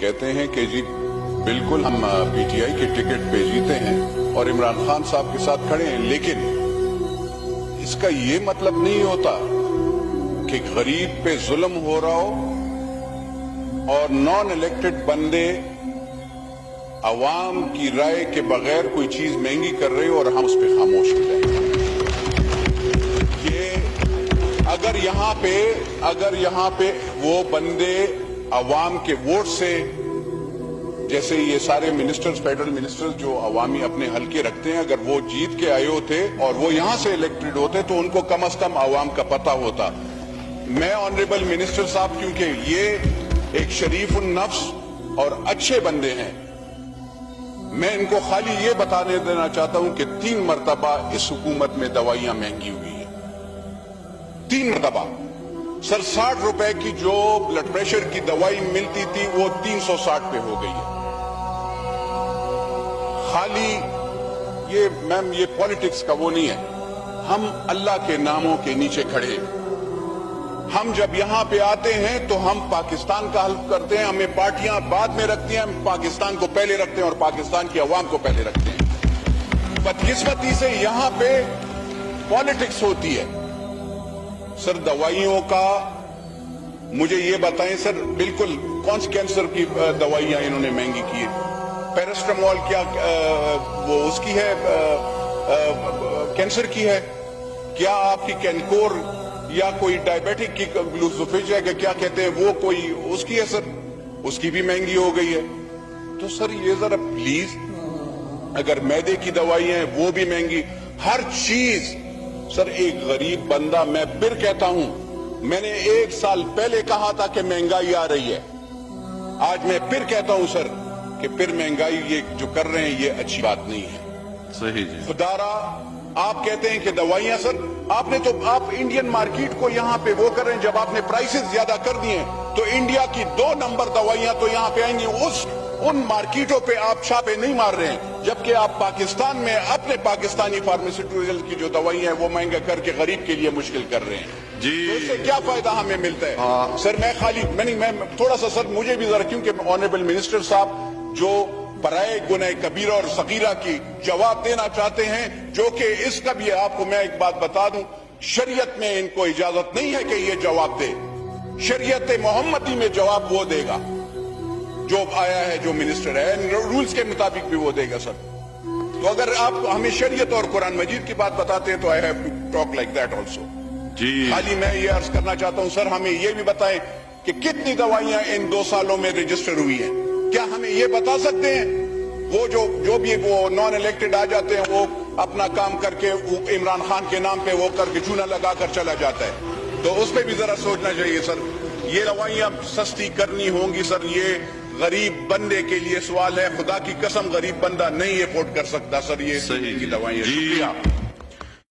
کہتے ہیں کہ جی بالکل ہم پی ٹی آئی کی ٹکٹ پہ جیتے ہیں اور عمران خان صاحب کے ساتھ کھڑے ہیں، لیکن اس کا یہ مطلب نہیں ہوتا کہ غریب پہ ظلم ہو رہا ہو اور نان الیکٹڈ بندے عوام کی رائے کے بغیر کوئی چیز مہنگی کر رہے ہو اور ہم اس پہ خاموش ہو جائیں۔ یہ اگر یہاں پہ وہ بندے عوام کے ووٹ سے، جیسے یہ سارے منسٹرز، فیڈرل منسٹرز جو عوامی اپنے حلقے رکھتے ہیں، اگر وہ جیت کے آئے ہوتے اور وہ یہاں سے الیکٹڈ ہوتے تو ان کو کم از کم عوام کا پتہ ہوتا۔ میں آنریبل منسٹر صاحب، کیونکہ یہ ایک شریف النفس اور اچھے بندے ہیں، میں ان کو خالی یہ بتانے دینا چاہتا ہوں کہ 3 مرتبہ اس حکومت میں دوائیاں مہنگی ہوئی ہیں، 3 مرتبہ۔ سر 60 روپے کی جو بلڈ پریشر کی دوائی ملتی تھی وہ 360 پہ ہو گئی ہے۔ خالی یہ پالیٹکس کا وہ نہیں ہے، ہم اللہ کے ناموں کے نیچے کھڑے، ہم جب یہاں پہ آتے ہیں تو ہم پاکستان کا حلف کرتے ہیں، ہمیں پارٹیاں بعد میں رکھتی ہیں، ہم پاکستان کو پہلے رکھتے ہیں اور پاکستان کی عوام کو پہلے رکھتے ہیں۔ بدقسمتی سے یہاں پہ پالیٹکس ہوتی ہے۔ سر دوائیوں کا مجھے یہ بتائیں سر، بالکل کون سی کینسر کی دوائیاں انہوں نے مہنگی کی ہے؟ پیرسٹامول کیا وہ اس کی ہے، کینسر کی ہے؟ کیا آپ کی کینکور یا کوئی ڈائبیٹک کی گلوسوفیج ہے کہ کیا کہتے ہیں وہ کوئی اس کی ہے؟ سر اس کی بھی مہنگی ہو گئی ہے۔ تو سر یہ ذرا پلیز، اگر معدے کی دوائیاں ہیں وہ بھی مہنگی، ہر چیز۔ سر ایک غریب بندہ، میں پھر کہتا ہوں، میں نے 1 سال پہلے کہا تھا کہ مہنگائی آ رہی ہے، آج میں پھر کہتا ہوں سر کہ پھر مہنگائی یہ جو کر رہے ہیں یہ اچھی بات نہیں ہے۔ صحیح جی۔ خدارا آپ کہتے ہیں کہ دوائیاں، سر آپ انڈین مارکیٹ کو یہاں پہ وہ کر رہے ہیں، جب آپ نے پرائسز زیادہ کر دیے ہیں تو انڈیا کی 2 نمبر دوائیاں تو یہاں پہ آئیں گی، ان مارکیٹوں پہ آپ چھاپے نہیں مار رہے ہیں، جبکہ آپ پاکستان میں اپنے پاکستانی فارماسیوٹیکل کی جو دوائیاں ہیں وہ مہنگا کر کے غریب کے لیے مشکل کر رہے ہیں جی۔ تو اس سے کیا فائدہ ہمیں ملتا ہے؟ سر میں تھوڑا سا سر مجھے بھی ذرا، کیونکہ آنریبل منسٹر صاحب جو برائے گناہ کبیرہ اور صغیرہ کی جواب دینا چاہتے ہیں، جو کہ اس کا بھی آپ کو میں ایک بات بتا دوں، شریعت میں ان کو اجازت نہیں ہے کہ یہ جواب دے، شریعت محمدی میں جواب وہ دے گا جو آیا ہے، جو منسٹر ہے، رولز کے مطابق بھی وہ دے گا۔ سر تو اگر آپ ہمیں شریعت اور قرآن مجید کی بات بتاتے ہیں تو I have to talk like that also. جی خالی میں یہ عرض کرنا چاہتا ہوں سر، ہمیں یہ بھی بتائیں کہ کتنی دوائیاں ان 2 سالوں میں رجسٹر ہوئی ہیں، کیا ہمیں یہ بتا سکتے ہیں؟ وہ جو بھی وہ نان الیکٹڈ آ جاتے ہیں، وہ اپنا کام کر کے عمران خان کے نام پہ وہ کر کے چونا لگا کر چلا جاتا ہے، تو اس پہ بھی ذرا سوچنا چاہیے سر۔ یہ دوائیاں سستی کرنی ہوں گی سر، یہ غریب بندے کے لیے سوال ہے، خدا کی قسم غریب بندہ نہیں افورڈ کر سکتا سر یہ کی دوائیاں۔ شکریہ۔